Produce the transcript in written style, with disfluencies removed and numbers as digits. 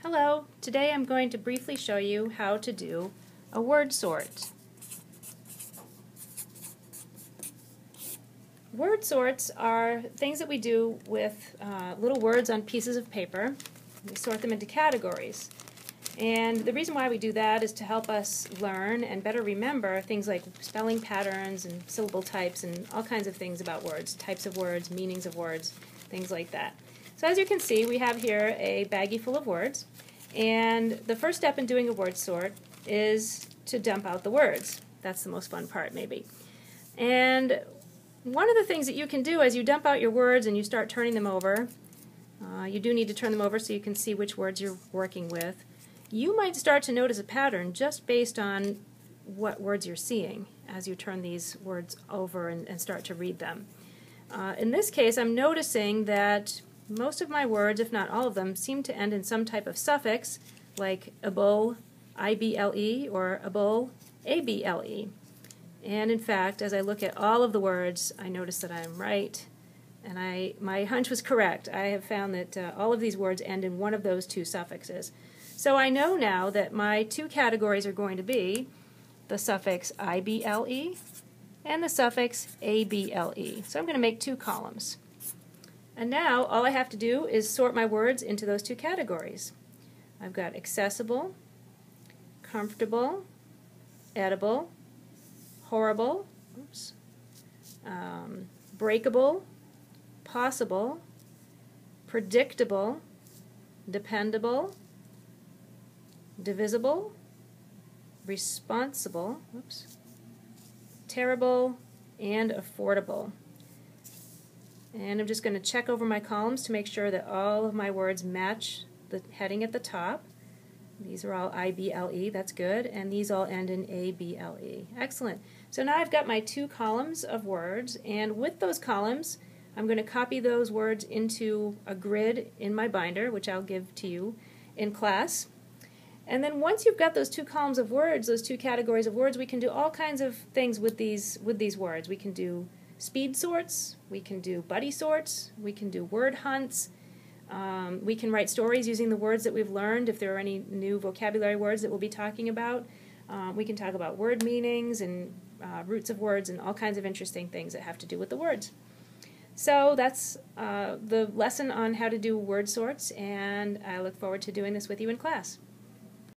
Hello, today I'm going to briefly show you how to do a word sort. Word sorts are things that we do with little words on pieces of paper. We sort them into categories. And the reason why we do that is to help us learn and better remember things like spelling patterns and syllable types and all kinds of things about words, types of words, meanings of words, things like that. So as you can see, we have here a baggie full of words. And the first step in doing a word sort is to dump out the words. That's the most fun part, maybe. And one of the things that you can do as you dump out your words and you start turning them over, you do need to turn them over so you can see which words you're working with. You might start to notice a pattern just based on what words you're seeing as you turn these words over and start to read them. In this case, I'm noticing that most of my words, if not all of them, seem to end in some type of suffix, like able, I-B-L-E, or able, A-B-L-E. And in fact, as I look at all of the words, I notice that I'm right, and my hunch was correct. I have found that all of these words end in one of those two suffixes. So I know now that my two categories are going to be the suffix I-B-L-E and the suffix A-B-L-E. So I'm going to make two columns. And now all I have to do is sort my words into those two categories. I've got accessible, comfortable, edible, horrible, breakable, possible, predictable, dependable, divisible, responsible, terrible, and affordable. And I'm just going to check over my columns to make sure that all of my words match the heading at the top. These are all I-B-L-E, that's good, and these all end in A-B-L-E. Excellent. So now I've got my two columns of words, and with those columns, I'm going to copy those words into a grid in my binder, which I'll give to you in class. And then once you've got those two columns of words, those two categories of words, we can do all kinds of things with these words. We can do speed sorts, we can do buddy sorts, we can do word hunts, we can write stories using the words that we've learned if there are any new vocabulary words that we'll be talking about. We can talk about word meanings and roots of words and all kinds of interesting things that have to do with the words. So that's the lesson on how to do word sorts, and I look forward to doing this with you in class.